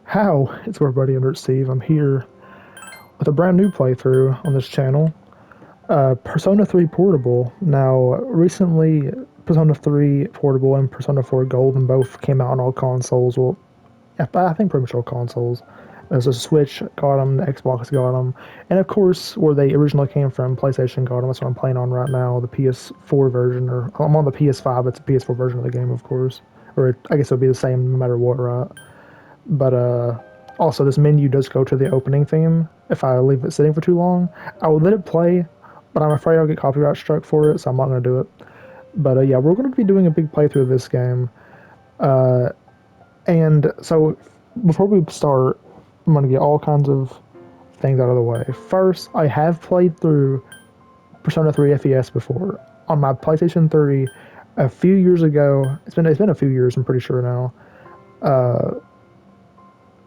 How? It's everybody under Steve. I'm here with a brand new playthrough on this channel. Persona 3 Portable. Now, recently, Persona 3 Portable and Persona 4 Golden both came out on all consoles. Well, I think pretty much all consoles. There's a Switch got them, the Xbox got them, and of course, where they originally came from, PlayStation got them. That's what I'm playing on right now, the PS4 version, or I'm on the PS5. It's a PS4 version of the game, of course. Or I guess it'll be the same no matter what, right? But also this menu does go to the opening theme. If I leave it sitting for too long, I will let it play, but I'm afraid I'll get copyright struck for it, so I'm not going to do it. But yeah, we're going to be doing a big playthrough of this game. And so before we start, I'm going to get all kinds of things out of the way. First, I have played through Persona 3 FES before on my PlayStation 3 a few years ago. It's been a few years, I'm pretty sure now.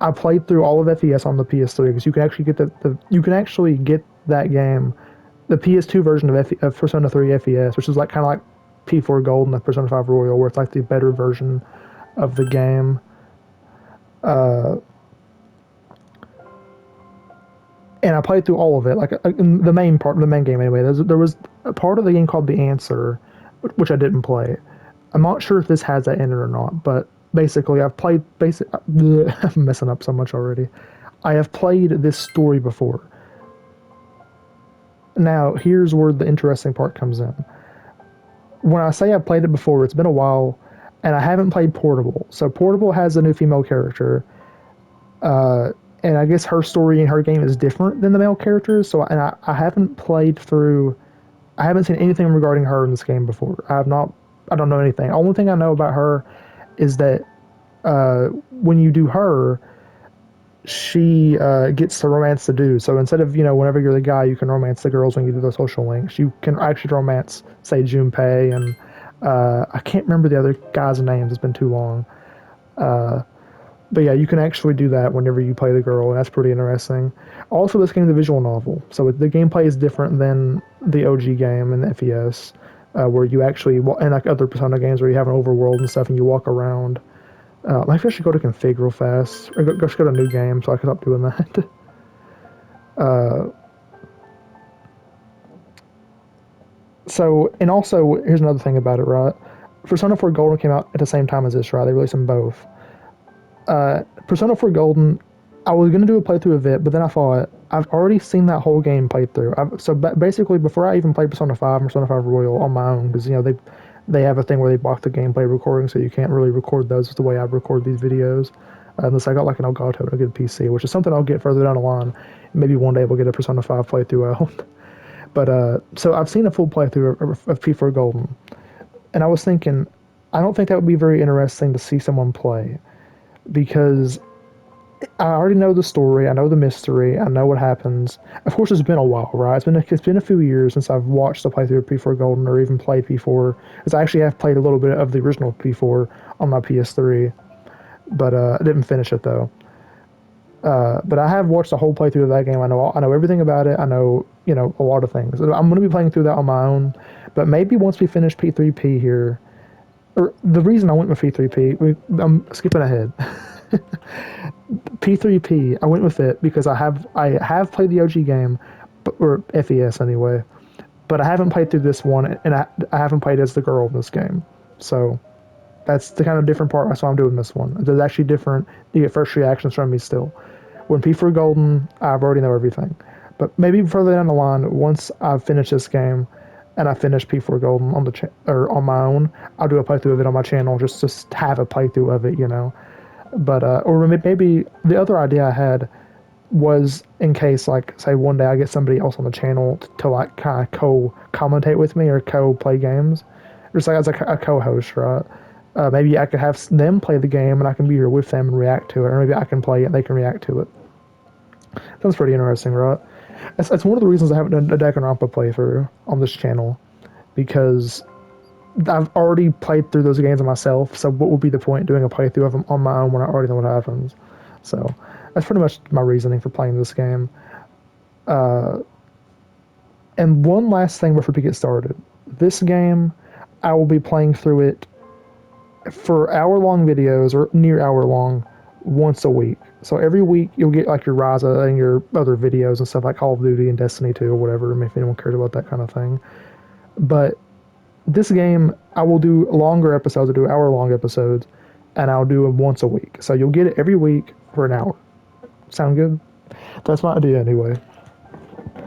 I played through all of FES on the PS3 because you can actually get you can actually get that game, the PS2 version of Persona 3 FES, which is like kind of like P4 Gold and Persona 5 Royal, where it's like the better version of the game. And I played through all of it, like the main part, the main game anyway. There was a part of the game called The Answer, which I didn't play. I'm not sure if this has that in it or not, but basically I've played I'm messing up so much already. I have played this story before. Now, here's where the interesting part comes in. When I say I've played it before, it's been a while, and I haven't played Portable. So Portable has a new female character, and I guess her story in her game is different than the male characters. So, and I haven't played through. I haven't seen anything regarding her in this game before. I have not. I don't know anything. Only thing I know about her is that when you do her, she gets to romance the dude. So instead of, whenever you're the guy, you can romance the girls when you do the social links. You can actually romance, say, Junpei, and I can't remember the other guys' names. It's been too long. But yeah, you can actually do that whenever you play the girl, and that's pretty interesting. Also, this game's a visual novel, so the gameplay is different than the OG game in the FES, where you actually, and like other Persona games where you have an overworld and stuff, and you walk around. Maybe I should go to config real fast, or just go to new game so I can stop doing that. So, and also, here's another thing about it, right? Persona 4 Golden came out at the same time as this, right? They released them both. Persona 4 Golden, I was going to do a playthrough of it, but then I thought, I've already seen that whole game played through. So basically, before I even played Persona 5 and Persona 5 Royal on my own, because, they have a thing where they block the gameplay recording, so you can't really record those the way I record these videos. Unless I got like an Elgato and a good PC, which is something I'll get further down the line. Maybe one day we'll get a Persona 5 playthrough out. But so I've seen a full playthrough of P4 Golden, and I was thinking, I don't think that would be very interesting to see someone play, because I already know the story, I know the mystery, I know what happens. Of course, it's been a while, right? It's been a few years since I've watched the playthrough of P4 Golden or even played P4, because I actually have played a little bit of the original P4 on my PS3, but I didn't finish it though. But I have watched the whole playthrough of that game. I know everything about it. I know, a lot of things. I'm going to be playing through that on my own. But maybe once we finish P3P here, or the reason I went with P3P, I'm skipping ahead. P3P, I went with it because I have played the OG game, or FES anyway, but I haven't played through this one, and I haven't played as the girl in this game. So that's the kind of different part. That's why I'm doing this one. It's actually different. You get first reactions from me still. When P4 Golden, I already know everything. But maybe further down the line, once I've finished this game and I finish P4 Golden on or on my own, I'll do a playthrough of it on my channel, just to have a playthrough of it. But or maybe the other idea I had was, in case, like, say one day I get somebody else on the channel to like kind of co-commentate with me or co-play games, just like as a co-host, right? Maybe I could have them play the game and I can be here with them and react to it, or maybe I can play it and they can react to it. Sounds pretty interesting, right? That's one of the reasons I haven't done a Danganronpa playthrough on this channel, because I've already played through those games myself, so what would be the point doing a playthrough of them on my own when I already know what happens? So that's pretty much my reasoning for playing this game. And one last thing before we get started. This game, I will be playing through it for hour-long videos, or near hour-long, once a week. So every week you'll get like your Ryza and your other videos and stuff like Call of Duty and Destiny 2 or whatever, if anyone cares about that kind of thing. But this game, I will do longer episodes, I'll do hour-long episodes, and I'll do them once a week. So you'll get it every week for an hour. Sound good? That's my idea anyway.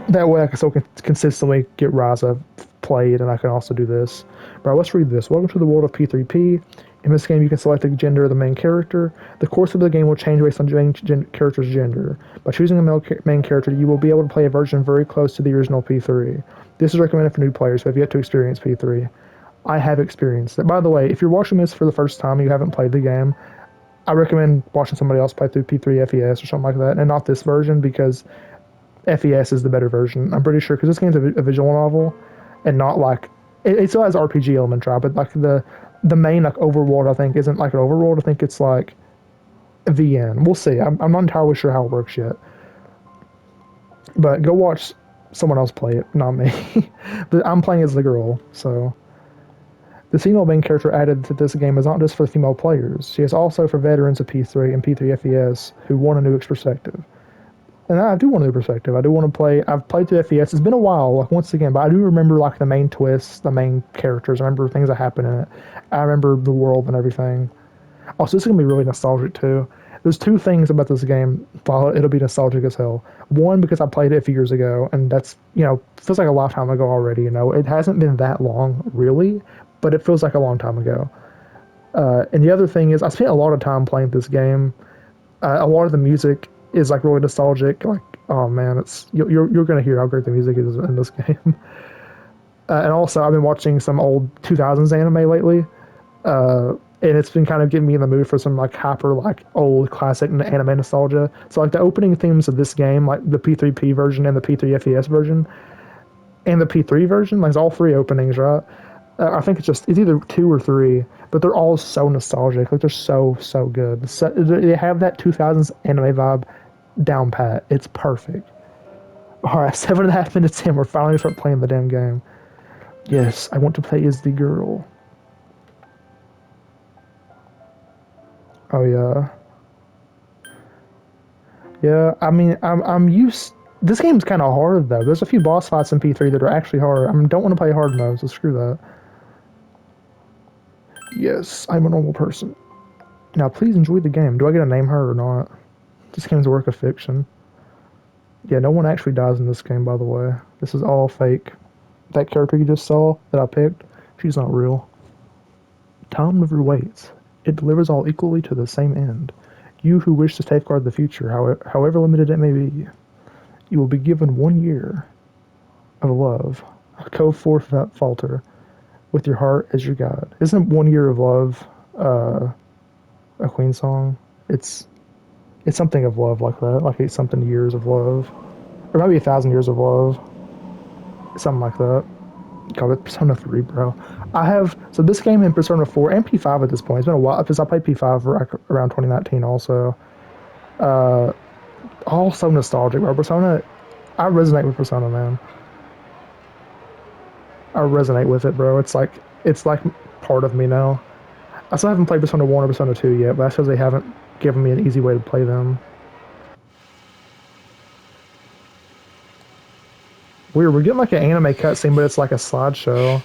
That way I can still consistently get Ryza played, and I can also do this. Bro, let's read this. Welcome to the world of P3P. In this game, you can select the gender of the main character. The course of the game will change based on the main character's gender. By choosing a male main character, you will be able to play a version very close to the original P3. This is recommended for new players who have yet to experience P3. I have experienced it. By the way, if you're watching this for the first time and you haven't played the game, I recommend watching somebody else play through P3 FES or something like that, and not this version because FES is the better version. I'm pretty sure because this game's a visual novel, and not like it still has RPG elements, right? But like the main like overworld, I think isn't like an overworld. I think it's like VN. We'll see. I'm not entirely sure how it works yet. But go watch someone else play it, not me. But I'm playing as the girl, so. The female main character added to this game is not just for female players. She is also for veterans of P3 and P3 FES who want a new perspective. And I do want a new perspective. I do want to play. I've played through FES. It's been a while, like once again, but I do remember like the main twists, the main characters. I remember things that happen in it. I remember the world and everything. Also, this is gonna be really nostalgic too. There's two things about this game. It'll be nostalgic as hell. One, because I played it a few years ago, and that's feels like a lifetime ago already. It hasn't been that long really, but it feels like a long time ago. And the other thing is, I spent a lot of time playing this game. A lot of the music is like really nostalgic. Like, oh man, it's you're gonna hear how great the music is in this game. And also, I've been watching some old 2000s anime lately. And it's been kind of getting me in the mood for some like hyper like old classic anime nostalgia. So like the opening themes of this game, like the P3P version and the P3 FES version and the P3 version, like it's all three openings, right? I think it's either two or three, but they're all so nostalgic. Like they're so good. So, they have that 2000s anime vibe down pat. It's perfect. All right, 7.5 minutes in, we're finally start playing the damn game. Yes, I want to play as the girl. Oh yeah. Yeah, I mean, I'm used. This game's kind of hard though. There's a few boss fights in P3 that are actually hard. I don't want to play hard mode, so screw that. Yes, I'm a normal person. Now, please enjoy the game. Do I get to name her or not? This game's a work of fiction. Yeah, no one actually dies in this game, by the way. This is all fake. That character you just saw that I picked, she's not real. Time never waits. It delivers all equally to the same end. You who wish to safeguard the future, however limited it may be, you will be given 1 year of love. Go forth without falter, with your heart as your guide. Isn't 1 year of love a Queen song? It's something of love like that, like it's something years of love, or maybe 1,000 years of love, something like that. God, it's Persona 3, bro. So this game in Persona 4 and P5 at this point. It's been a while because I played P5 around 2019 also. All so nostalgic, bro. Persona, I resonate with Persona, man. I resonate with it, bro. It's like part of me now. I still haven't played Persona 1 or Persona 2 yet, but that's because they haven't given me an easy way to play them. Weird, we're getting like an anime cutscene, but it's like a slideshow.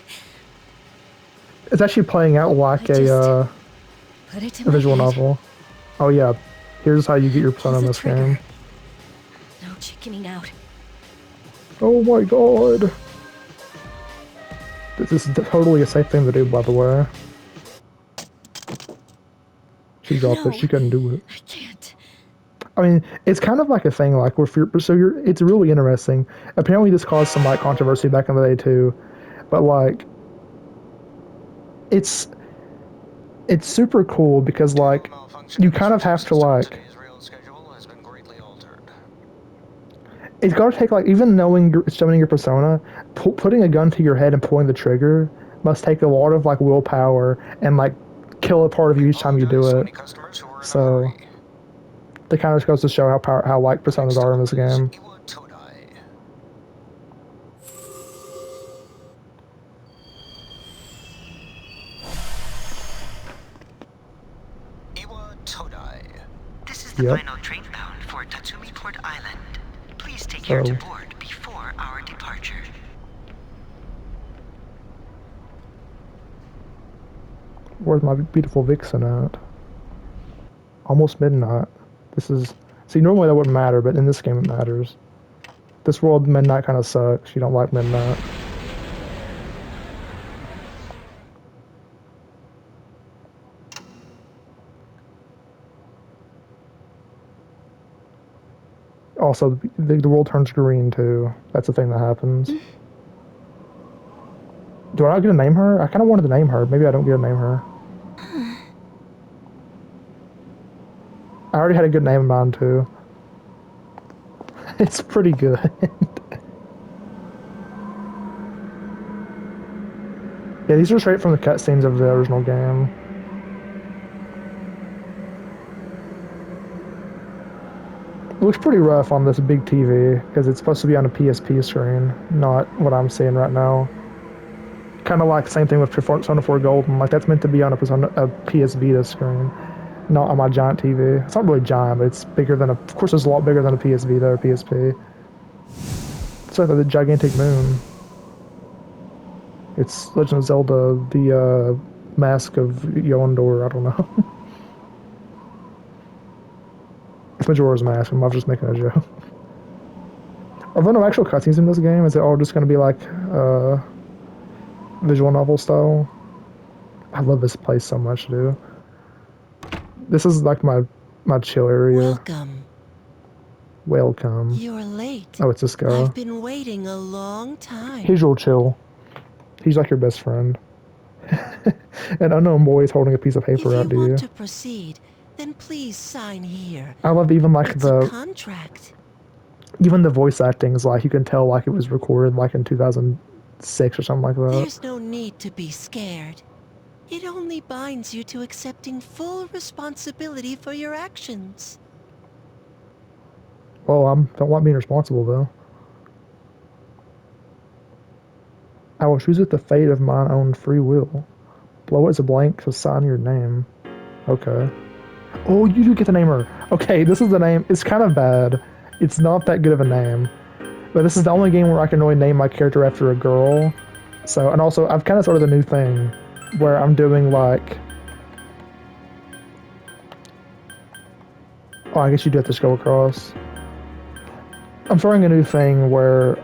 It's actually playing out like a visual novel. Oh yeah, here's how you get your Persona in this game. No chickening out. Oh my god. This is totally a safe thing to do, by the way. She dropped it. She couldn't do it. I can't. I mean, it's kind of like a thing, like it's really interesting. Apparently, this caused some like controversy back in the day too, but like, it's super cool because like, you kind of have to like. It's got to take like even knowing summoning your persona, putting a gun to your head and pulling the trigger must take a lot of like willpower and like kill a part of you each time you do it. So. That kind of just goes to show how like personas are in this game. the Yep. final train bound for Tatsumi Port Island. Please take care to So, board before our departure. where's my beautiful vixen at? Almost midnight. This is... See, normally that wouldn't matter, but in this game it matters. This world, midnight kind of sucks. You don't like midnight. Also, the world turns green, too. That's the thing that happens. Do I not get to name her? I kind of wanted to name her. Maybe I don't get to name her. I already had a good name in mind, too. It's pretty good. Yeah, these are straight from the cutscenes of the original game. It looks pretty rough on this big TV, because it's supposed to be on a PSP screen, not what I'm seeing right now. Kind of like the same thing with Persona 4 Golden. Like, that's meant to be on a PS Vita screen, not on my giant TV. It's not really giant, but it's bigger than of course, it's a lot bigger than a PS Vita or PSP. It's like the gigantic moon. It's Legend of Zelda, the Mask of Yondor, I don't know. It's Majora's Mask, I was just making a joke. Are there no actual cutscenes in this game? Is it all just going to be like visual novel style? I love this place so much, dude. This is like my chill area. Welcome. Welcome. You're late. Oh, it's this guy. I've been waiting a long time. He's real chill. He's like your best friend. An unknown boy is holding a piece of paper out to you. If you want to proceed, then please sign here. I love even like It's a contract. Even the voice acting is like you can tell like it was recorded like in 2006 or something like that. There's no need to be scared. It only binds you to accepting full responsibility for your actions. Well, I don't want being responsible though. I will choose with the fate of mine own free will. Below is a blank to sign your name. Okay. Oh, you do get to name her. Okay, this is the name. It's kind of bad. It's not that good of a name. But this is the only game where I can really name my character after a girl. So, and also, I've kind of started a new thing where I'm doing like... Oh, I guess you do have to scroll across. I'm starting a new thing where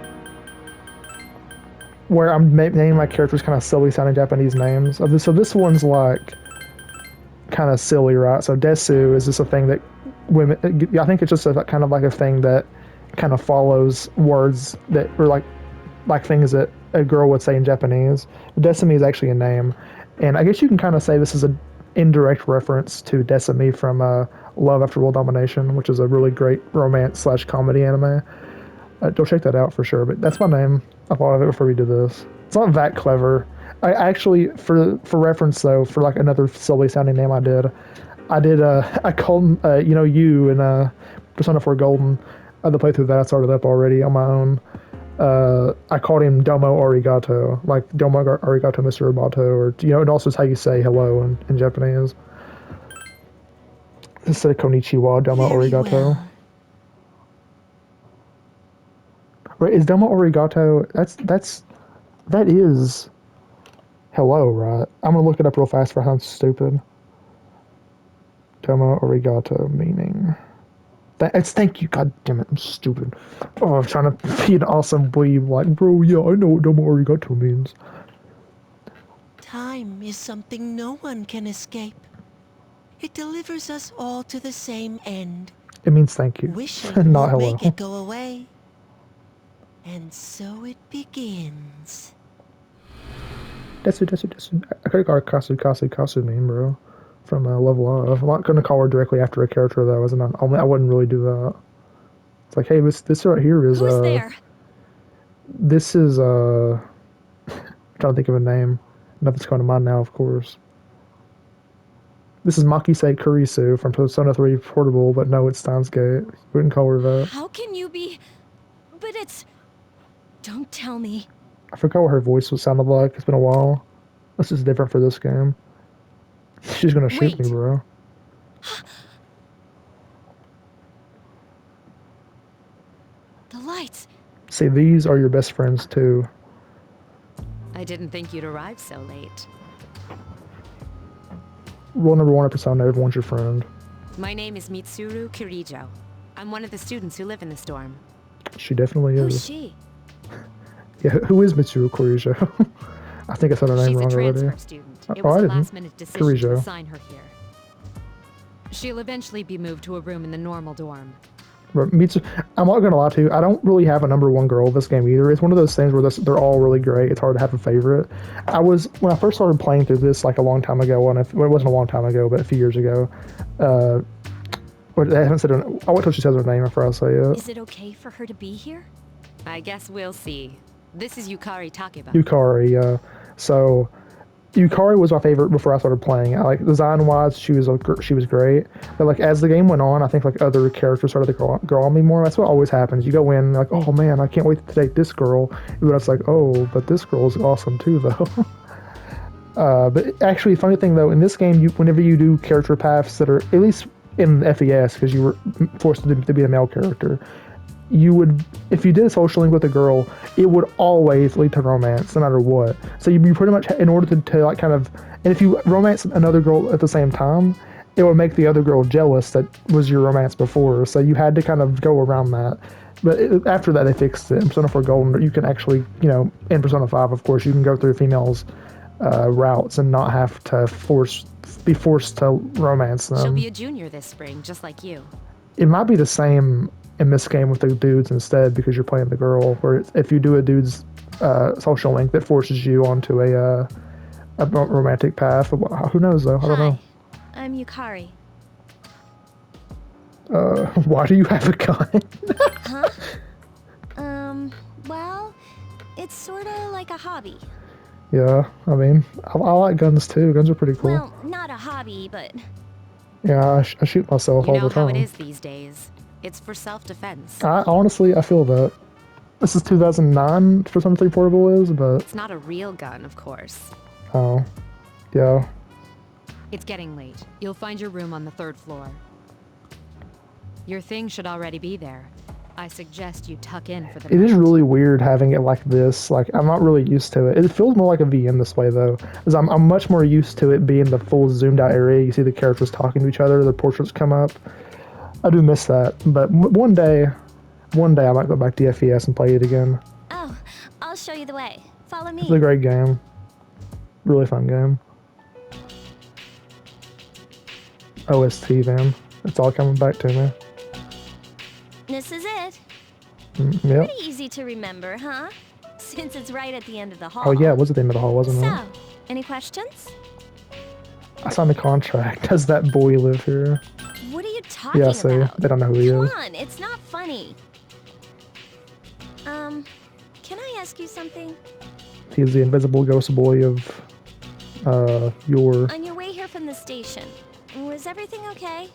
I'm naming my characters kind of silly sounding Japanese names. So this one's like kind of silly, right? So Desu is just a thing that women, I think it's just a kind of like a thing that kind of follows words that are like things that a girl would say in Japanese. Desumi is actually a name, and I guess you can kind of say this is an indirect reference to Desumi from Love After World Domination, which is a really great romance/comedy anime. Go check that out for sure. But that's my name. I thought of it before we did this. It's not that clever. I actually, for reference though, for like another silly sounding name I called you in Persona 4 Golden. The playthrough that I started up already on my own. I called him Domo Arigato, like Domo Arigato Mr. Roboto, or and also is how you say hello in Japanese. Instead of Konnichiwa, Domo Arigato. Well. Right, is Domo Arigato, that is hello, right? I'm gonna look it up real fast for how stupid. Domo Arigato meaning. It's thank you, god damn it, I'm stupid. Oh, I'm trying to be an awesome weeb, like, bro, yeah, I know what Domo Arigato means. Time is something no one can escape. It delivers us all to the same end. It means thank you, Wishing not will hello. make it go away. And so it begins. Desu. I could call her Kasu mean, bro. From Level Up. I'm not gonna call her directly after a character though, I wouldn't really do that. It's like, hey, this right here is Who's there? This is I'm trying to think of a name. Nothing's coming to mind now, of course. This is Makise Kurisu from Persona 3 Portable, but no, it's Steins Gate. Wouldn't call her that. How can you be... But it's... Don't tell me. I forgot what her voice sounded like. It's been a while. This is different for this game. She's gonna shoot me, bro. The lights. See, these are your best friends too. I didn't think you'd arrive so late. Rule number one of Persona, everyone's your friend. My name is Mitsuru Kirijo. I'm one of the students who live in this dorm. She definitely Who's is. she? Yeah, who is Mitsuru Korijo? I think I said her name She's a wrong transfer already. student. Oh, It was I a didn't. last-minute decision to Kirijo. assign her here. She'll eventually be moved to a room in the normal dorm. But I'm not gonna lie to you, I don't really have a number one girl in this game either. It's one of those things where they're all really great. It's hard to have a favorite. When I first started playing through this like a long time ago, well, it wasn't a long time ago, but a few years ago. I haven't said her. I'll wait till she says her name before I say it. Is it okay for her to be here? I guess we'll see. This is Yukari Takeba. Yukari. So Yukari was my favorite before I started playing. Like design wise, she was great. But like as the game went on, I think like other characters started to grow on me more. That's what always happens. You go in like, oh man, I can't wait to date this girl. But it's like, oh, but this girl's awesome too, though. But actually, funny thing though, in this game, whenever you do character paths that are at least in FES, because you were forced to be a male character, you would, if you did a social link with a girl, it would always lead to romance, no matter what. So you pretty much, in order to like kind of, and if you romance another girl at the same time, it would make the other girl jealous that was your romance before. So you had to kind of go around that. But after that, they fixed it. In Persona 4 Golden, you can actually, in Persona 5, of course, you can go through females' routes and not have to be forced to romance them. She'll be a junior this spring, just like you. It might be the same in this game with the dudes instead, because you're playing the girl, where if you do a dude's social link, that forces you onto a romantic path. Who knows, though? I don't know. Hi, I'm Yukari. Why do you have a gun? Huh? Well, it's sorta like a hobby. Yeah, I mean, I like guns too. Guns are pretty cool. Well, not a hobby, but Yeah, I shoot myself You all know the how time. it is these days. It's for self-defense. Honestly, I feel that. This is 2009 for some 3 Portable is, but It's not a real gun, of course. oh, yeah. It's getting late. You'll find your room on the 3rd floor. Your thing should already be there. I suggest you tuck in for the It is night. really weird having it like this. Like, I'm not really used to it. It feels more like a VM this way, though. Because I'm much more used to it being the full zoomed out area. You see the characters talking to each other, the portraits come up. I do miss that. But one day I might go back to FES and play it again. oh, I'll show you the way. Follow me. It's a great game. Really fun game. OST, man. It's all coming back to me. This is it. Yep. Pretty easy to remember, huh? Since it's right at the end of the hall. Oh, yeah, it was at the end of the hall, wasn't it? So, any questions? I signed a contract. Does that boy live here? What are you talking Yeah, see, about? they don't know who he Come is. on, it's not funny. Can I ask you something? He's the invisible ghost boy of, your... On your way here from the station, was everything okay?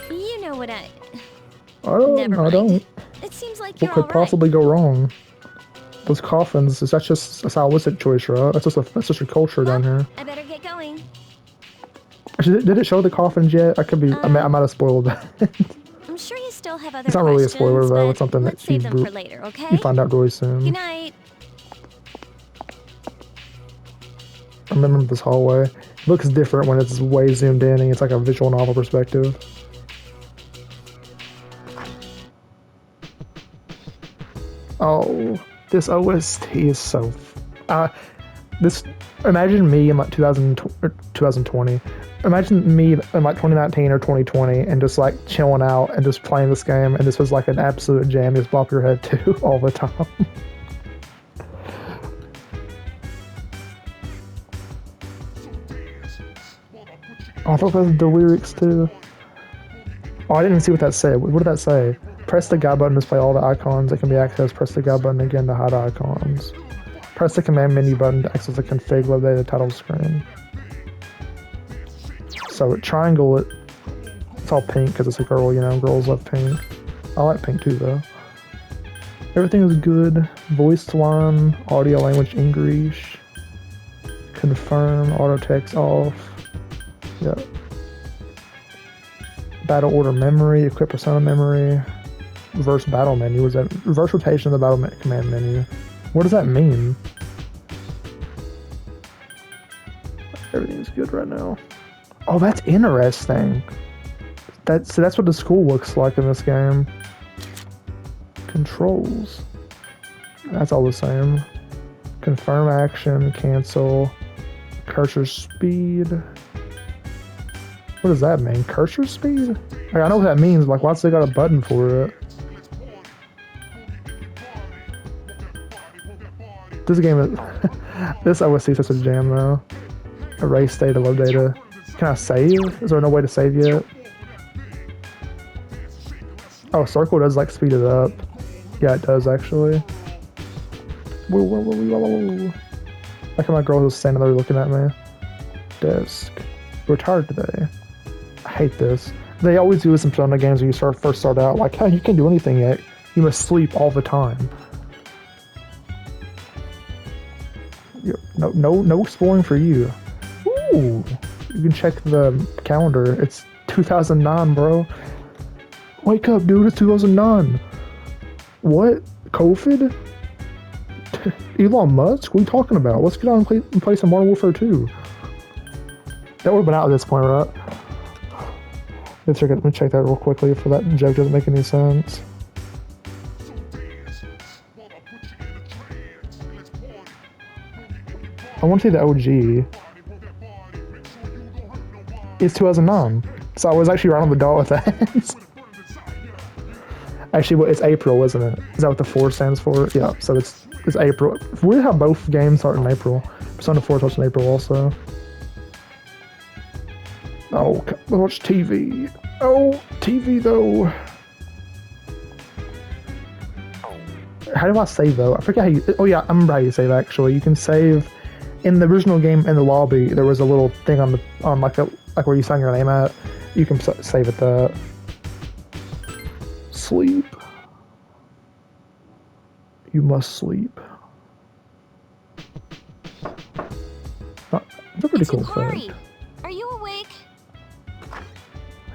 You know what Never I mind. don't. It seems like What you're could all right. possibly go wrong? Those coffins, that's just a stylistic choice, right? That's just your culture down here. I better get going. Actually, did it show the coffins yet? I could be, I might have spoiled that. I'm sure you still have other It's not really a questions, spoiler, though. but It's something let's that save you them for later, okay? You find out really soon. Good night. I remember this hallway. It looks different when it's way zoomed in and it's like a visual novel perspective. Oh, this OST is so... imagine me in like 2020. Imagine me in like 2019 or 2020 and just like chilling out and just playing this game, and this was like an absolute jam. Just bop your head to all the time. Oh, I thought that was the lyrics too. Oh, I didn't even see what that said. What did that say? Press the guide button to display all the icons that can be accessed. Press the guide button again to hide icons. Press the command menu button to access the config located title screen. So triangle it. It's all pink because it's a girl, you know. Girls love pink. I like pink too, though. Everything is good. Voice line, audio language English. Confirm, auto text off. Yep. Battle order memory, equip persona memory, reverse battle menu. Was that reverse rotation of the battle command menu? What does that mean? Everything's good right now. Oh, that's interesting. That's what the school looks like in this game. Controls. That's all the same. Confirm action, cancel, cursor speed. What does that mean? Cursor speed? Like, I know what that means. Like, why's they got a button for it? This game is... this OSC is such a jam, though. Erase data, load data. Can I save? Is there no way to save yet? Oh, circle does, like, speed it up. Yeah, it does, actually. Whoa, whoa, whoa, whoa, whoa, whoa. Like how my girl was standing there looking at me. Desk. Retired today. I hate this. They always do this in Persona games when you first start out. Like, hey, you can't do anything yet. You must sleep all the time. No exploring for you. Ooh, you can check the calendar. It's 2009, bro. Wake up, dude. It's 2009. What? COVID? Elon Musk? What are you talking about? Let's get on and play some Modern Warfare 2. That would have been out at this point, right? Let me check that real quickly if that joke doesn't make any sense. I want to see the OG. It's 2009. So I was actually right on the dot with that. Actually, it's April, isn't it? Is that what the 4 stands for? Yeah, so it's April. It's weird how both games start in April. Persona 4 starts in April also. Oh, watch TV. Oh, TV though. How do I save though? I forget how you... Oh yeah, I remember how you save actually. You can save... In the original game, in the lobby, there was a little thing on where you sign your name at. You can save it that. Sleep. You must sleep. That's a pretty cool thing. Are you awake?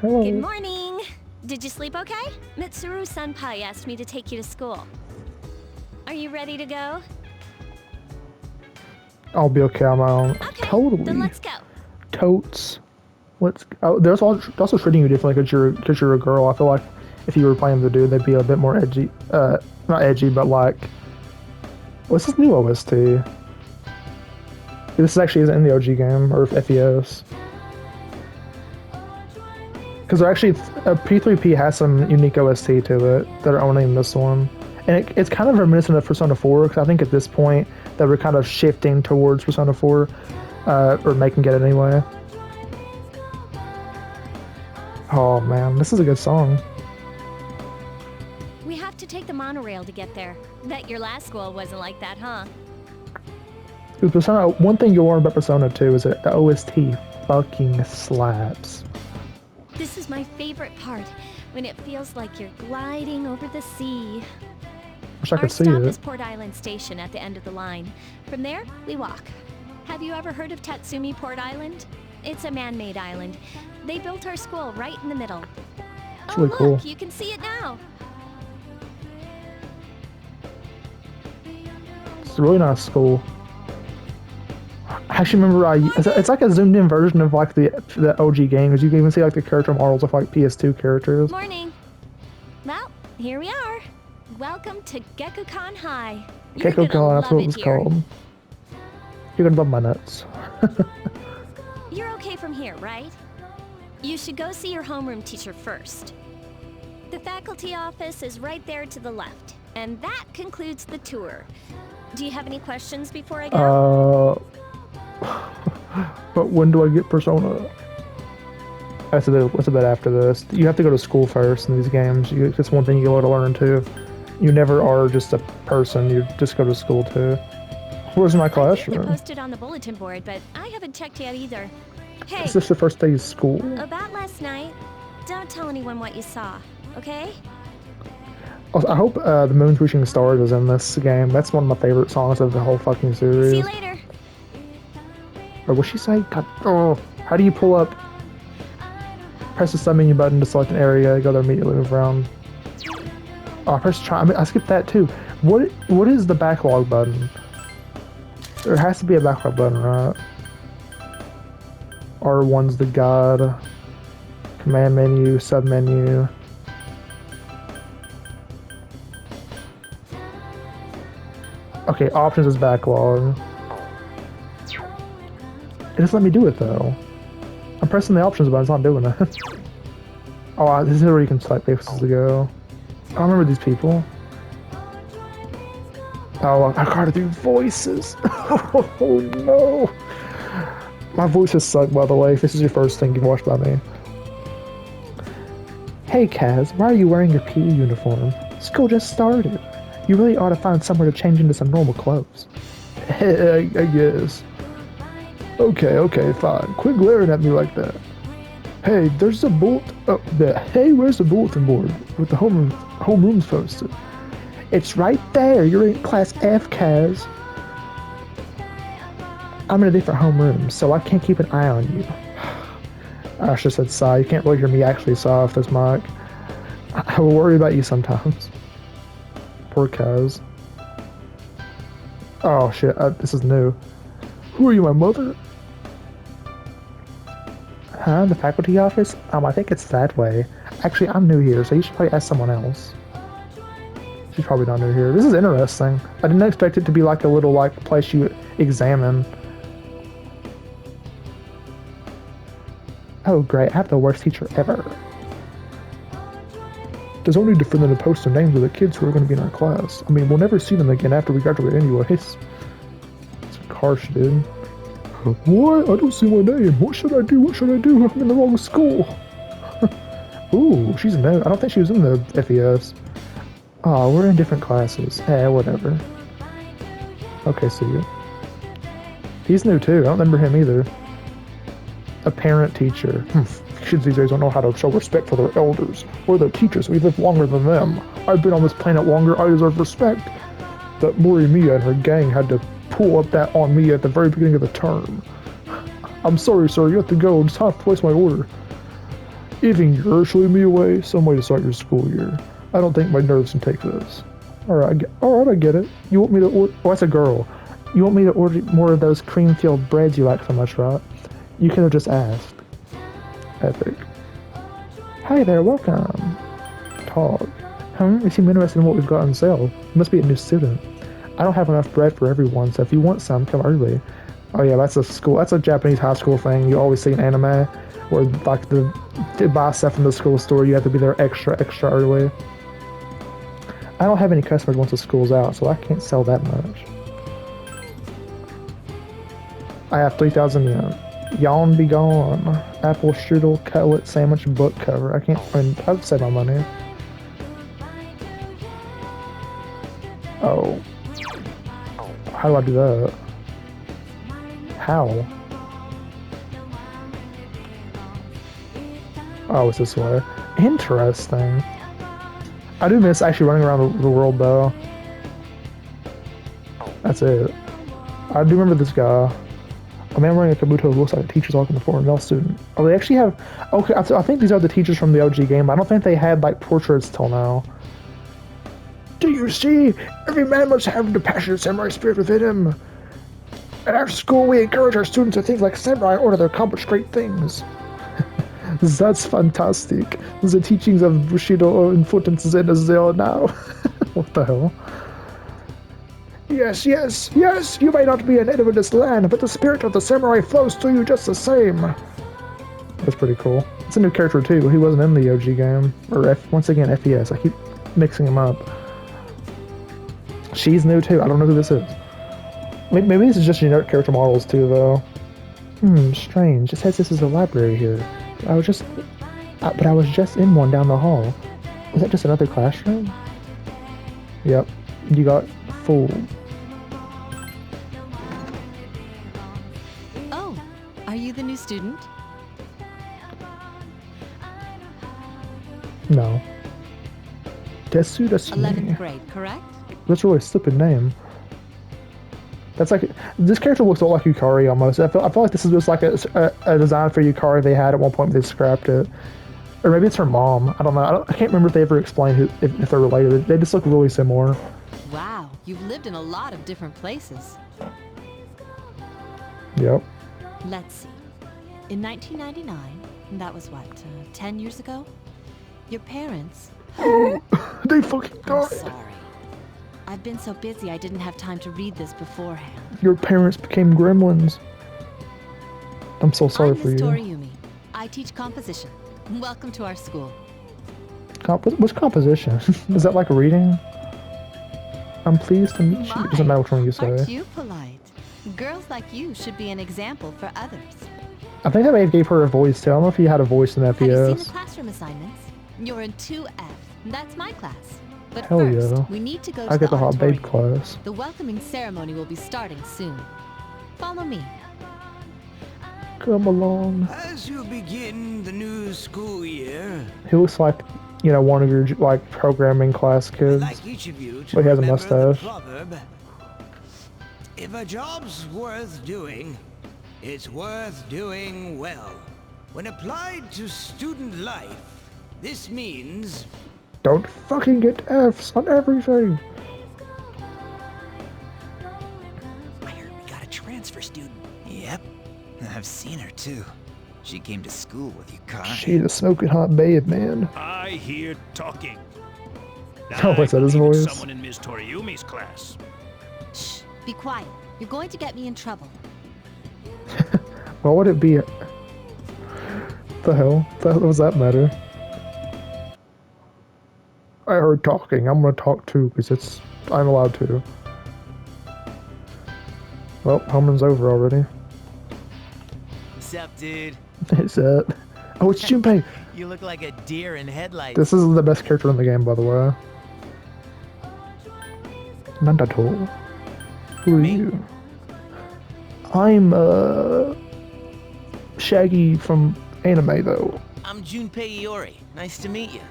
Hello. Good morning. Did you sleep okay? Mitsuru-senpai asked me to take you to school. Are you ready to go? I'll be okay on my own. Okay, Totally. then let's go. Totes. They're also treating you differently because you're a girl. I feel like if you were playing the dude, they'd be a bit more edgy. Not edgy, but like, what's this new OST? This actually isn't in the OG game or FES. Because they're actually P3P has some unique OST to it that are only in this one, and it's kind of reminiscent of Persona 4 because I think at this point that we're kind of shifting towards Persona 4, or making it anyway. Oh man, this is a good song. We have to take the monorail to get there. Bet your last school wasn't like that, huh? Dude, Persona, one thing you'll learn about Persona 2 is that the OST fucking slaps. This is my favorite part, when it feels like you're gliding over the sea. Wish I Our could see stop it. is Port Island Station at the end of the line. From there, we walk. Have you ever heard of Tatsumi Port Island? It's a man-made island. They built our school right in the middle. It's really cool. You can see it now. It's a really nice school. I actually remember it's like a zoomed in version of like the OG game because you can even see like the character models of like PS2 characters. Morning. Well, here we are. Welcome to Gekukan High. Gekukan, that's what it was called. You're gonna love my nuts. You're okay from here, right? You should go see your homeroom teacher first. The faculty office is right there to the left. And that concludes the tour. Do you have any questions before I go? But when do I get Persona? That's a bit after this. You have to go to school first in these games. That's one thing you gotta learn too. You never are just a person. You just go to school too. Where's my classroom? It's posted on the bulletin board, but I haven't checked yet either. Hey, Is this the first day of school? about last night, don't tell anyone what you saw, okay? Also, I hope The Moon's Reaching Stars is in this game. That's one of my favorite songs of the whole fucking series. See you later. Or what she say? God, oh, how do you pull up? Press the sub menu button to select an area, go there immediately, move around. Oh, I pressed try. I skipped that too. What is the backlog button? There has to be a backlog button, right? R1's the guide. Command menu, sub menu. Okay, options is backlog. It doesn't let me do it though. I'm pressing the options button, it's not doing it. Oh, this is where you can select places to go. I don't remember these people. Oh, I gotta do voices. Oh no. My voices suck, by the way, if this is your first thing you've watched by me. Hey Kaz, why are you wearing your PE uniform? School just started. You really ought to find somewhere to change into some normal clothes. I guess. Okay, fine. Quit glaring at me like that. Hey, there's a hey, where's the bulletin board with the homerooms posted? It's right there. You're in class F, Kaz. I'm in a different homeroom, so I can't keep an eye on you. I should have said sigh. You can't really hear me actually sigh off this mic. I will worry about you sometimes. Poor Kaz. Oh shit, this is new. Who are you, my mother? Huh? The faculty office? I think it's that way. Actually, I'm new here, so you should probably ask someone else. She's probably not new here. This is interesting. I didn't expect it to be like a little place you examine. Oh great, I have the worst teacher ever. There's only to fill in a post of names of the kids who are going to be in our class. I mean, we'll never see them again after we graduate anyways. It's harsh, dude. What? I don't see my name. What should I do? I'm in the wrong school. Ooh, she's in. I don't think she was in the FES. Oh, we're in different classes. Whatever. Okay, see you. He's new too. I don't remember him either. A parent teacher. Kids these days don't know how to show respect for their elders or their teachers. We live longer than them. I've been on this planet longer. I deserve respect. That Morimiya and her gang had to pull up that on me at the very beginning of the term. I'm sorry, sir. You have to go. Just have to place my order. Evening, you're ushering me away. Some way to start your school year. I don't think my nerves can take this. Alright, I get it. You want me to order... Oh, that's a girl. You want me to order more of those cream-filled breads you like so much, right? You could have just asked. Epic. Hi there, welcome. Talk. You seem interested in what we've got on sale. You must be a new student. I don't have enough bread for everyone, so if you want some, come early. Oh yeah, that's a Japanese high school thing you always see in anime, where like to buy stuff from the school store, you have to be there extra early. I don't have any customers once the school's out, so I can't sell that much. I have 3,000 yen. Yawn be gone. Apple strudel, cutlet, sandwich, book cover. I'd save my money. Oh. How do I do that? How? Oh, it's this way. Interesting. I do miss actually running around the world though. That's it. I do remember this guy. A man wearing a kabuto who looks like a teacher's talking to a former male student. Oh, they actually have... Okay, I think these are the teachers from the OG game, but I don't think they had, like, portraits till now. Do you see? Every man must have the passionate samurai spirit within him. At our school, we encourage our students to think like samurai in order to accomplish great things. That's fantastic. The teachings of Bushido influence Zen as they are now. What the hell? Yes, you may not be a native of this land, but the spirit of the samurai flows through you just the same. That's pretty cool. It's a new character too. He wasn't in the OG game. Or once again, FES. I keep mixing him up. She's new too. I don't know who this is. Maybe this is just generic character models too, though. Strange. It says this is a library here. But I was just in one down the hall. Was that just another classroom? Yep. You got fooled. Oh, are you the new student? No. Desu 11th grade, correct? That's really a stupid name. That's like... This character looks a lot like Yukari almost. I feel like this is just like a design for Yukari they had at one point, but they scrapped it. Or maybe it's her mom. I don't know. I can't remember if they ever explained if they're related. They just look really similar. Wow, you've lived in a lot of different places. Yep. Let's see. In 1999, that was what, 10 years ago? Your parents... They fucking I'm died. sorry. I've been so busy I didn't have time to read this beforehand. Your parents became gremlins. I'm so sorry I'm for Miss you. Toriumi. I teach composition. Welcome to our school. What's composition? Is that like reading? I'm pleased to meet you. Doesn't matter which one you Aren't say. you polite? Girls like you should be an example for others. I think they may have gave her a voice too. I don't know if you had a voice in Have you seen the FPS. classroom assignments? You're in 2F. That's my class. But Hell first, yeah. we need to go I to get the the hot babe auditorium. class. The welcoming ceremony will be starting soon. Follow me. Come along. As you begin the new school year, He looks like, you know, one of your like programming class I'd kids. like each of you to But he has a remember the mustache. proverb, if a job's worth doing, it's worth doing well. When applied to student life, this means Don't fucking get Fs on everything. I heard we got a transfer student. Yep. I've seen her too. She came to school with Yukari. She's a smoking hot babe, man. I hear talking. Oh, is that his believe it's voice? Someone in Miss Toriumi's class. Shh. Be quiet. You're going to get me in trouble. Why would it be? The hell? What does that matter? I heard talking. I'm gonna talk too, because I'm allowed to. Well, homeroom's over already. What's up, dude? It's it. Oh, it's Junpei. You look like a deer in headlights. This is the best character in the game, by the way. Nandato. Who are Me? you? I'm, Shaggy from anime, though. I'm Junpei Iori. Nice to meet you.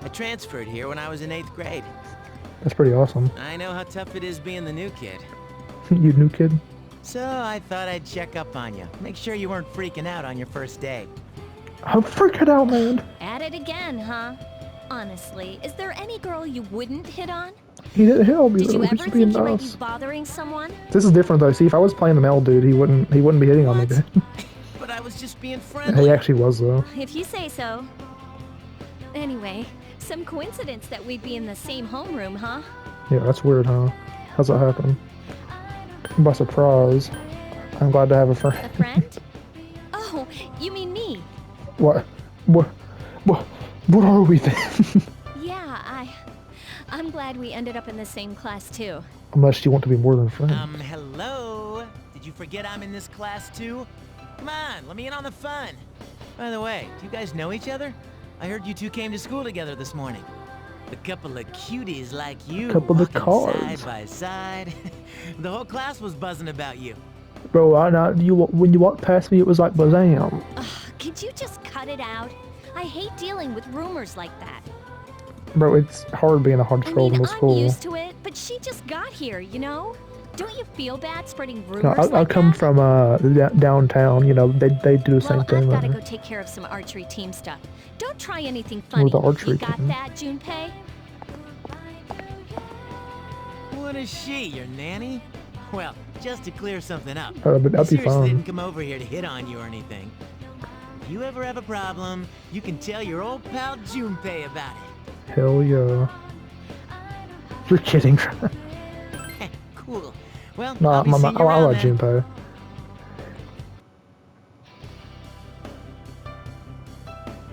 I transferred here when I was in 8th grade. That's pretty awesome. I know how tough it is being the new kid. You new kid? So I thought I'd check up on you. Make sure you weren't freaking out on your first day. I'm freaking out, man. At it again, huh? Honestly, is there any girl you wouldn't hit on? He didn't help me, Did you though. ever He's being think you might be nice. bothering someone? This is different, though. See, if I was playing the male dude, he wouldn't be hitting on me, What? dude. But I was just being He friendly. actually was, though. If you say so. Anyway, some coincidence that we'd be in the same homeroom, huh? Yeah, that's weird, huh? How's that happen? By surprise. I'm glad to have a A friend. friend? Oh, you mean me? What are we then? Yeah, I'm glad we ended up in the same class too. Unless you want to be more than friends. Hello? Did you forget I'm in this class too? Come on, let me in on the fun. By the way, do you guys know each other? I heard you two came to school together this morning. A couple of cuties like you Couple of walking cards. side by side. The whole class was buzzing about you. Bro, I know when you walked past me, it was like bazam. Ugh, could you just cut it out? I hate dealing with rumors like that. Bro, it's hard being a hard I troll mean, in the I'm school. used to it, but she just got here, you know? Don't you feel bad spreading rumors No, I like come that? from downtown. You know, they do the same Well, thing. I've gotta there. go take care of some archery team stuff. Don't try anything Oh, funny. the archery You got team. that, Junpei? What is she, your nanny? Well, just to clear something up. That'd be I seriously fun. didn't come over here to hit on you or anything. If you ever have a problem, you can tell your old pal Junpei about it. Hell yeah. You're kidding. Cool. Well, Nah, I'll be seeing you I around like then. Junpei.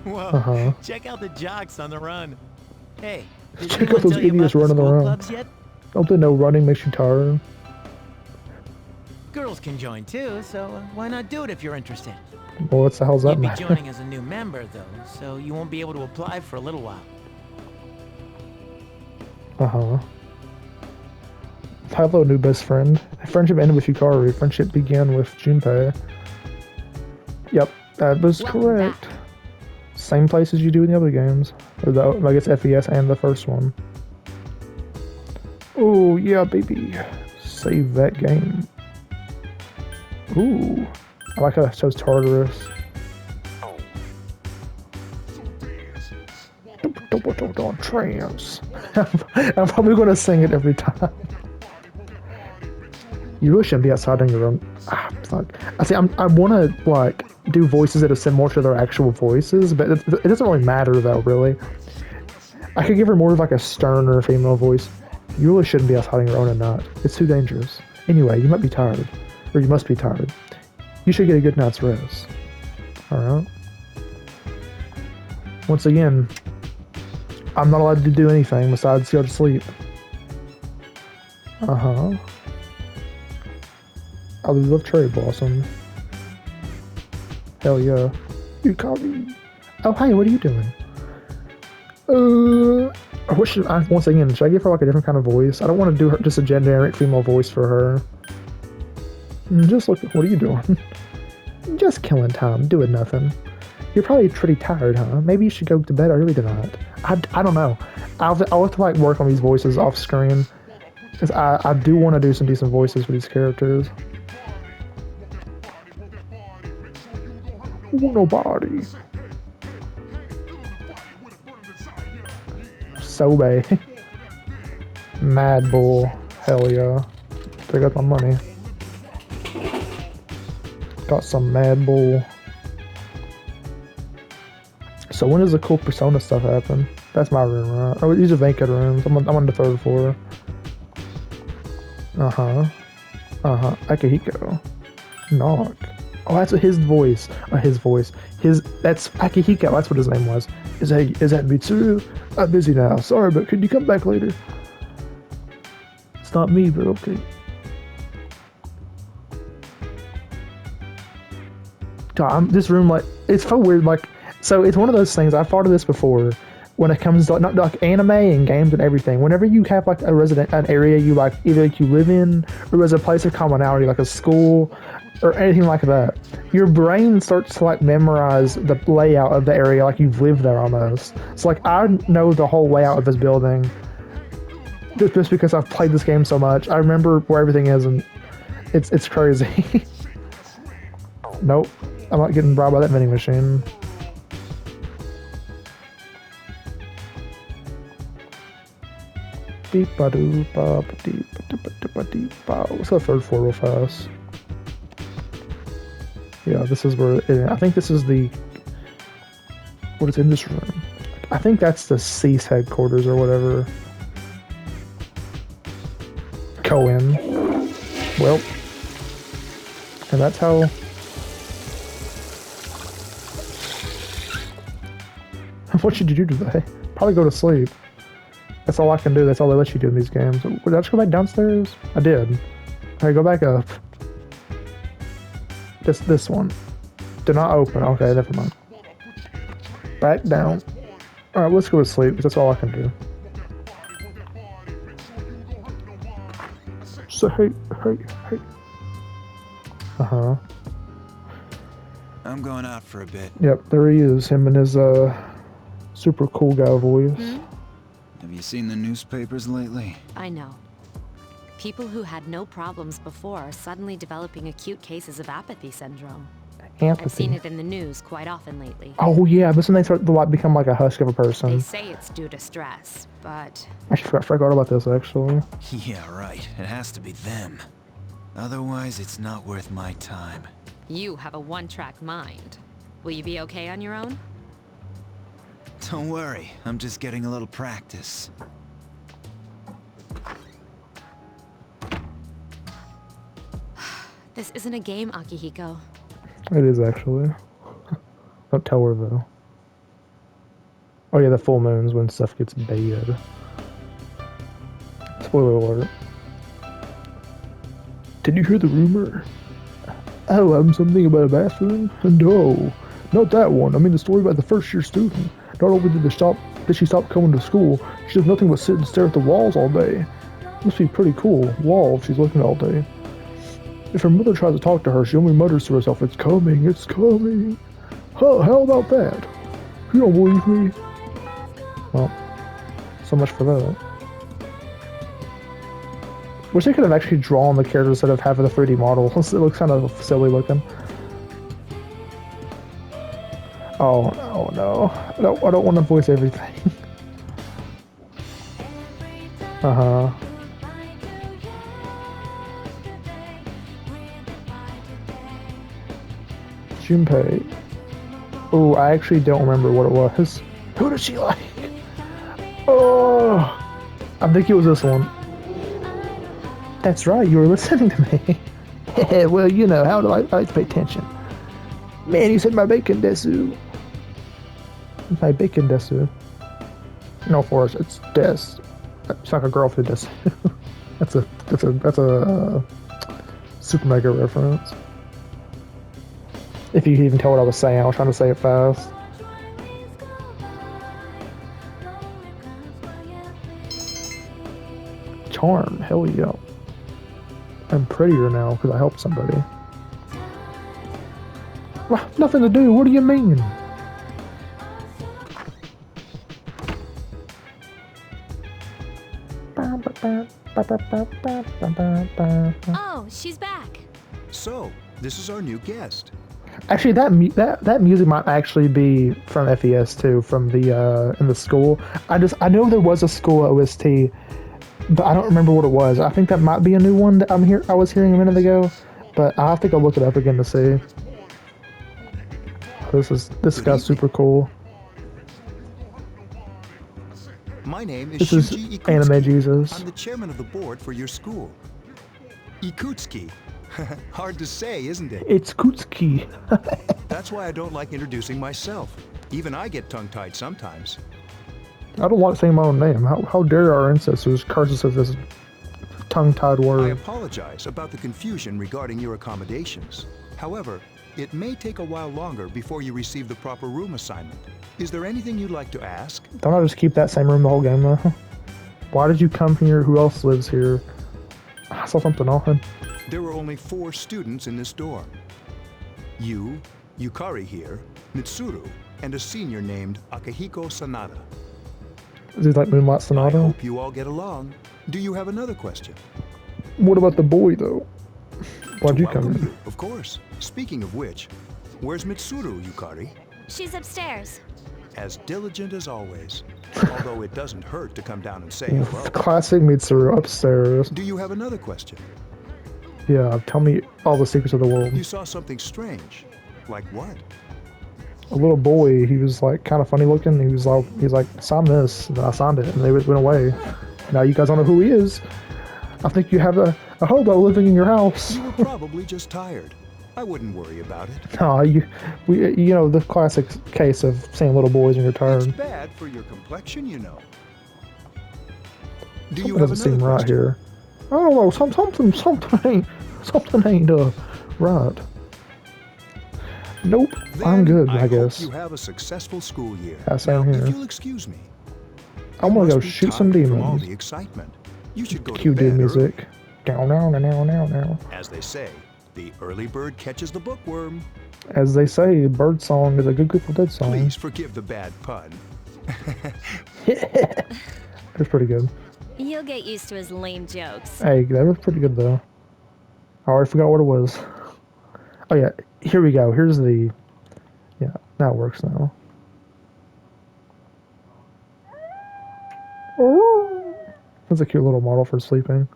Whoa, Uh-huh. check out the jocks on the run. Hey, did Check anyone out those tell you idiots about the running school around. clubs yet? Don't they know running makes you tired? Girls can join too, so why not do it if you're interested? Well, what the hell's that You'd be matter? joining as a new member though, so you won't be able to apply for a little while. Uh-huh. Hello, new best friend. Friendship ended with Yukari. Friendship began with Junpei. Yep, that was Welcome correct. back. Same place as you do in the other games. Or the, I guess FES and the first one. Oh, yeah, baby. Save that game. Ooh. I like how that shows Tartarus. trance. I'm probably gonna sing it every time. You really shouldn't be outside on your own. Fuck. I see. I want to like do voices that are similar to their actual voices, but it doesn't really matter though. Really, I could give her more of like a sterner female voice. You really shouldn't be outside on your own at night. It's too dangerous. Anyway, you might be tired, or you must be tired. You should get a good night's rest. All right. Once again, I'm not allowed to do anything besides go to sleep. Uh-huh. I love cherry blossom. Hell yeah. You call me. Oh, hey, what are you doing? What should I, once again, should I give her like a different kind of voice? I don't want to do her just a generic female voice for her. Just look, what are you doing? Just killing time, doing nothing. You're probably pretty tired, huh? Maybe you should go to bed early tonight. I don't know. I'll have to like work on these voices off screen. Because I do want to do some decent voices for these characters. Nobody. Sobe. Mad Bull. Hell yeah. Take out my money. Got some Mad Bull. So when does the cool Persona stuff happen? That's my room, right? Oh, these are vacant rooms. I'm on the 3rd floor. Akihiko. Knock. Oh, that's his voice. His voice. That's Akihiko. That's what his name was. Is that Mitsuru? I'm busy now. Sorry, but could you come back later? It's not me, but okay. God, this room, like, it's so weird, like, so it's one of those things, I've thought of this before, when it comes to, like anime and games and everything, whenever you have, like, an area you, like, either like you live in, or there's a place of commonality, like a school, or anything like that, your brain starts to, like, memorize the layout of the area like you've lived there almost. So, like, I know the whole layout of this building, just because I've played this game so much. I remember where everything is, and it's crazy. Nope. I'm not getting robbed by that vending machine. Let's go 3rd floor real fast. Yeah, this is where I think this is the... What is in this room? I think that's the Cease headquarters or whatever. Go in. Well. And that's how... What should you do today? Probably go to sleep. That's all I can do. That's all they let you do in these games. Did I just go back downstairs? I did. Alright, go back up. This one. Do not open. Okay, never mind. Back down. Alright, let's go to sleep, because that's all I can do. So, hey. Uh-huh. I'm going out for a bit. Yep, there he is. Him and his, super cool guy voice. Have you seen the newspapers lately? I know. People who had no problems before are suddenly developing acute cases of apathy syndrome. Apathy. I've seen it in the news quite often lately. Oh yeah, but then they start to like become like a husk of a person. They say it's due to stress, but... I forgot about this actually. Yeah, right. It has to be them. Otherwise, it's not worth my time. You have a one-track mind. Will you be okay on your own? Don't worry, I'm just getting a little practice. This isn't a game, Akihiko. It is actually. Don't tell her though. Oh yeah, the full moon's when stuff gets bad. Spoiler alert. Did you hear the rumor? Oh, something about a bathroom? No, not that one. I mean the story about the first-year student. Not only did she stop coming to school, she does nothing but sit and stare at the walls all day. Must be pretty cool, wall, if she's looking all day. If her mother tries to talk to her, she only mutters to herself, "It's coming, it's coming." Huh, how about that? You don't believe me? Well, so much for that. Wish they could have actually drawn the characters instead of having the 3D model. It looks kind of silly looking. Oh no. I don't want to voice everything. Uh-huh. Junpei. Oh, I actually don't remember what it was. Who does she like? Oh, I think it was this one. That's right, you were listening to me. Well, you know, how do I like to pay attention? Man, you said my bacon desu. My bacon desu. No, Forrest, it's des. It's like a girl food desu. that's a Super Mega reference. If you can even tell what I was saying, I was trying to say it fast. Charm, hell yeah. I'm prettier now because I helped somebody. Well, nothing to do, what do you mean? Oh, she's back. So, this is our new guest. Actually, that music might actually be from FES too, from the in the school. I know there was a school OST, but I don't remember what it was. I think that might be a new one that I was hearing a minute ago, but I'll have to go look it up again to see. This guy's super cool. My name is This is Shuji Ikutsuki. Anime Jesus. I'm the chairman of the board for your school. Ikutsuki. Hard to say, isn't it? It's Kutsuki. That's why I don't like introducing myself. Even I get tongue-tied sometimes. I don't like saying my own name. How dare our ancestors curse us with this tongue-tied I word? apologize about the confusion regarding your accommodations. However, it may take a while longer before you receive the proper room assignment. Is there anything you'd like to ask? Don't I just keep that same room the whole game though? Why did you come here? Who else lives here? I saw something odd. There were only 4 students in this dorm. You, Yukari here, Mitsuru, and a senior named Akihiko Sanada. Is it like Moonlight I Sonata? hope you all get along. Do you have another question? What about the boy though? Why'd you come Welcome in? you, of course. Speaking of which, where's Mitsuru, Yukari? She's upstairs. As diligent as always. Although it doesn't hurt to come down and say hello. Classic Mitsuru upstairs. Do you have another question? Yeah, tell me all the secrets of the world. You saw something strange. Like what? A little boy, he was like kind of funny looking. He's like, sign this. And I signed it, and they went away. Now you guys don't know who he is. I think you have a hobo living in your house. You were probably just tired. I wouldn't worry about it. No, you know the classic case of seeing little boys in your It's turn. bad for your complexion, you know. Do Something you have doesn't seem another right question? here. I don't know. Something ain't right. Nope. Then I'm good, I hope guess. you have a successful school year. Yeah, same now, here. if you'll excuse me. I'm you gonna go must be shoot some tired from all demons. the excitement. You should go to Cue bed dude early. music. Now. As they say, the early bird catches the bookworm. As they say, bird song is a good Grateful Dead song. Please forgive the bad pun. It's pretty good. You'll get used to his lame jokes. Hey, that was pretty good though. I already forgot what it was. Oh yeah, here we go. Here's the. Yeah, now it works now. Oh, that's a cute little model for sleeping.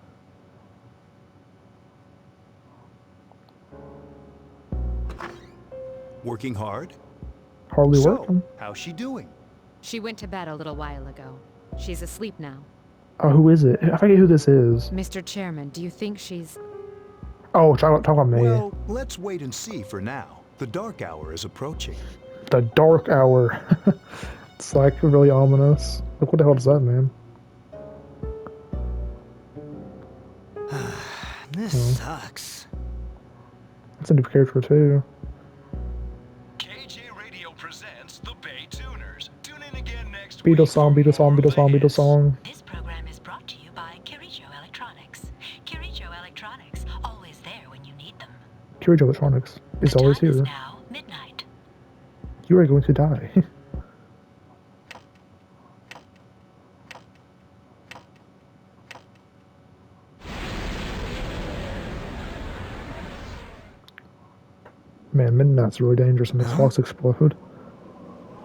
Working hard? Hardly So, working. how's she doing? She went to bed a little while ago. She's asleep now. Oh, who is it? I forget who this is. Mr. Chairman, do you think she's... Oh, talk about me. Well, let's wait and see for now. The dark hour is approaching. The dark hour. It's like really ominous. Look, what the hell does that mean? This sucks. It's a new character too. KJ Radio presents the Bay Tuners. Tune in again next Beetle week. song, Beetle song, Beetle song, Beetle song. This program is brought to you by Kirijo Electronics. Kirijo Electronics, always there when you need them. Kirijo Electronics is The always time is here. now midnight. You are going to die. Man, midnight's really dangerous and makes clocks explode.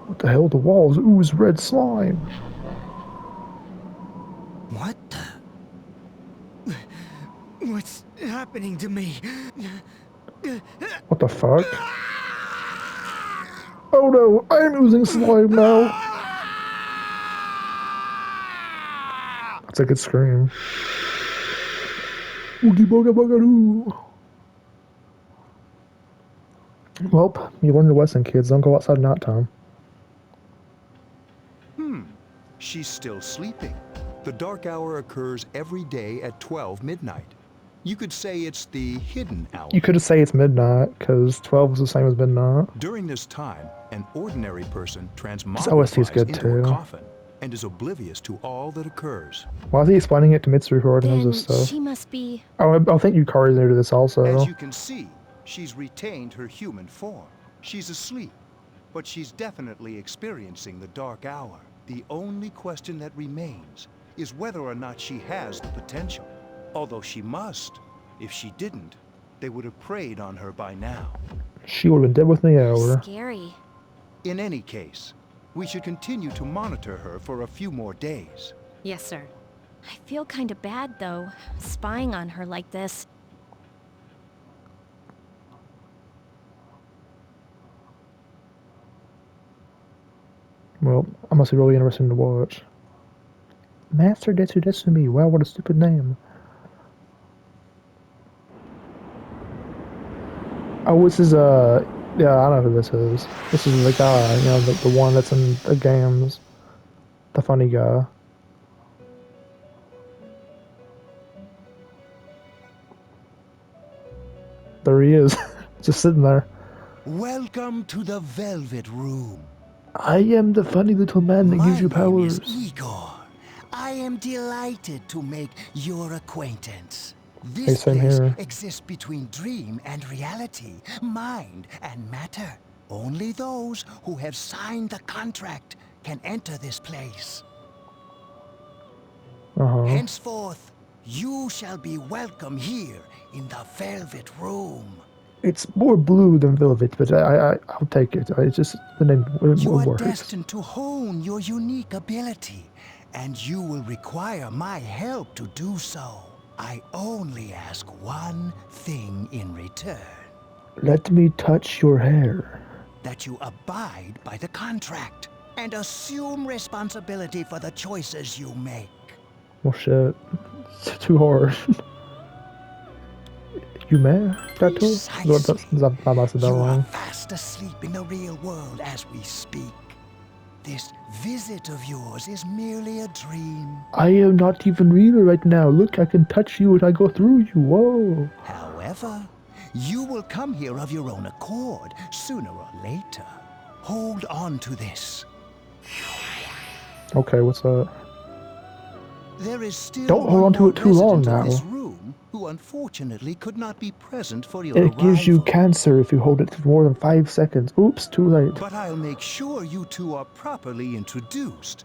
What the hell? The walls ooze red slime. What the? What's happening to me? What the fuck? Oh no, I'm oozing slime now. That's a good scream. Oogie booga booga. Well, you learned your lesson, kids. Don't go outside at night time. She's still sleeping. The dark hour occurs every day at 12 midnight. You could say it's the hidden hour. You could say it's midnight, because 12 is the same as midnight. During this time, an ordinary person OST is transmogrifies good into a too. coffin and is oblivious to all that occurs. Why is he explaining it to Mitsuru who already knows Then this stuff? she must be... Oh, I think Yukari's new to this also. As you can see, she's retained her human form. She's asleep, but she's definitely experiencing the dark hour. The only question that remains is whether or not she has the potential. Although she must. If she didn't, they would have preyed on her by now. She would have been dead within the hour. Scary. In any case, we should continue to monitor her for a few more days. Yes, sir. I feel kinda bad, though, spying on her like this. Well, I must be really interesting to watch. Master Detsu Detsumi. Wow, what a stupid name. Oh, this is, yeah, I know who this is. This is the guy, you know, the one that's in the games. The funny guy. There he is. Just sitting there. Welcome to the Velvet Room. I am the funny little man that gives you powers. My name is Igor. I am delighted to make your acquaintance. Hey, This same place here. exists between dream and reality, mind and matter. Only those who have signed the contract can enter this place. Henceforth, you shall be welcome here in the Velvet Room. It's more blue than velvet, but I'll take it. It's just the name You are works. destined to hone your unique ability, and you will require my help to do so. I only ask one thing in return. Let me touch your hair. That you abide by the contract and assume responsibility for the choices you make. Well, shit. It's too hard. You mad? Precisely. I must have You done are wrong. fast asleep in the real world as we speak. This visit of yours is merely a dream. I am not even real right now. Look, I can touch you and I go through you. Whoa. However, you will come here of your own accord, sooner or later. Hold on to this. Okay, what's that? There is still Don't hold on to it too long now. This room who unfortunately could not be present for your It gives you arrival. cancer if you hold it for more than 5 seconds. Oops, too late. But I'll make sure you two are properly introduced.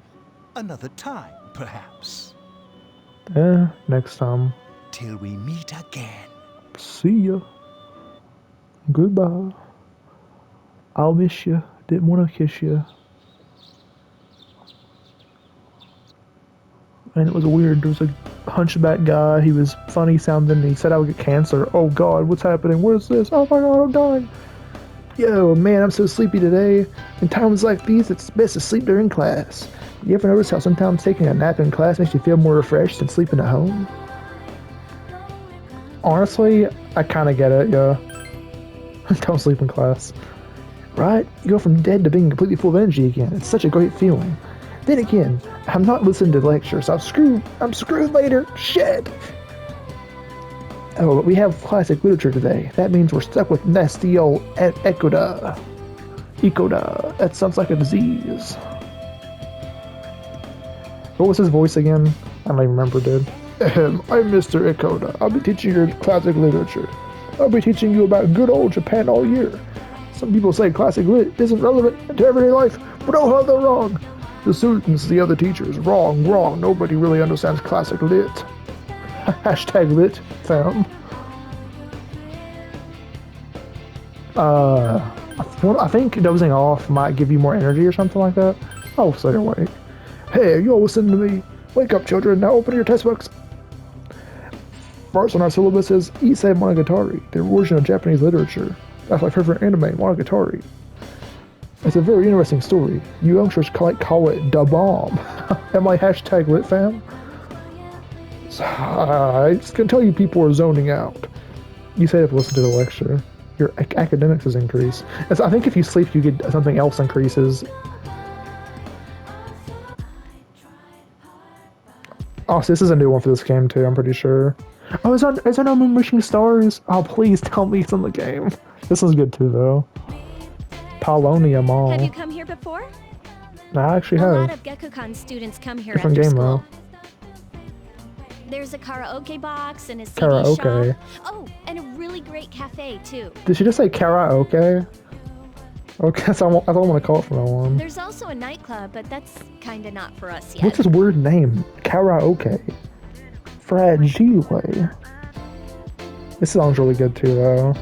Another time, perhaps. Next time. Till we meet again. See ya. Goodbye. I'll miss you. Didn't want to kiss you. And it was weird. There was a hunchback guy. He was funny sounding. He said I would get cancer. Oh God, what's happening? Where's this? Oh my God, I'm dying. Yo, man, I'm so sleepy today. In times like these, it's best to sleep during class. You ever notice how sometimes taking a nap in class makes you feel more refreshed than sleeping at home? Honestly, I kind of get it, yeah. Don't sleep in class. Right? You go from dead to being completely full of energy again. It's such a great feeling. Then again, I'm not listening to lectures. I'm screwed later. Shit! Oh, but we have classic literature today. That means we're stuck with nasty old Ekoda. Ikoda. That sounds like a disease. What was his voice again? I don't even remember, dude. I'm Mr. Ekoda. I'll be teaching you classic literature. I'll be teaching you about good old Japan all year. Some people say classic lit isn't relevant to everyday life, but oh how they're wrong. The students, the other teachers, wrong. Nobody really understands classic lit. Hashtag lit, fam. I think dozing off might give you more energy or something like that. Oh, stay awake. Hey, you all listen to me. Wake up, children. Now open your textbooks. first on our syllabus is Issei Monogatari, the origin of Japanese literature. That's my favorite anime, Monogatari. It's a very interesting story. You youngsters call it da bomb. Am I hashtag lit fam? I can tell you people are zoning out. You say if you listen to the lecture, your academics is increased. And so I think if you sleep, you get something else increases. Oh, so this is a new one for this game too, I'm pretty sure. Oh, is that no Moon Wishing Stars? Oh, please tell me it's in the game. This one's good too, though. Paulownia Mall. Have you come here before? I actually A have. lot of Gekkoukan students come here Different after game, school. though. There's a karaoke box and a CD Karaoke. shop. Oh, and a really great cafe, too. Did she just say karaoke? Okay, so I don't want to call it from now on. There's also a nightclub, but that's kinda not for us yet. What's this weird name? Karaoke. Fragile. This song's really good too, though.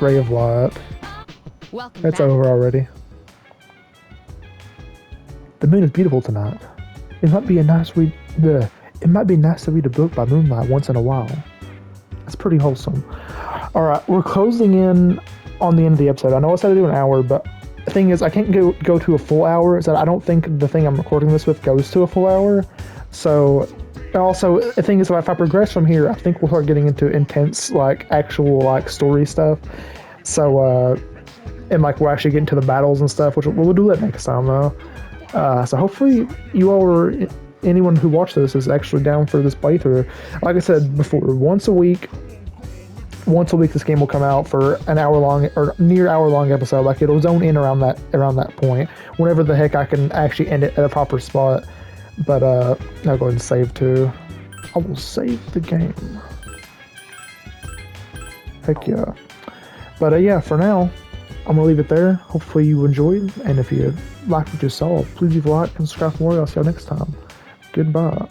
Ray of Light. Welcome It's back. over already. The moon is beautiful tonight. It might be nice to read a book by moonlight once in a while. That's pretty wholesome. Alright, we're closing in on the end of the episode. I know I said to do an hour, but the thing is, I can't go to a full hour, so I don't think the thing I'm recording this with goes to a full hour. So, also, the thing is, if I progress from here, I think we'll start getting into intense, actual, story stuff. So, and, we'll actually get into the battles and stuff, which we'll do that next time, though. So hopefully you all or anyone who watched this is actually down for this playthrough. Like I said before, once a week this game will come out for an hour-long or near hour-long episode. It'll zone in around that point. Whenever the heck I can actually end it at a proper spot. But I'll go ahead and save too. I will save the game. Heck yeah. But yeah, for now, I'm gonna leave it there. Hopefully you enjoyed, and if you liked what you saw, please leave a like and subscribe for more. I'll see you next time. Goodbye.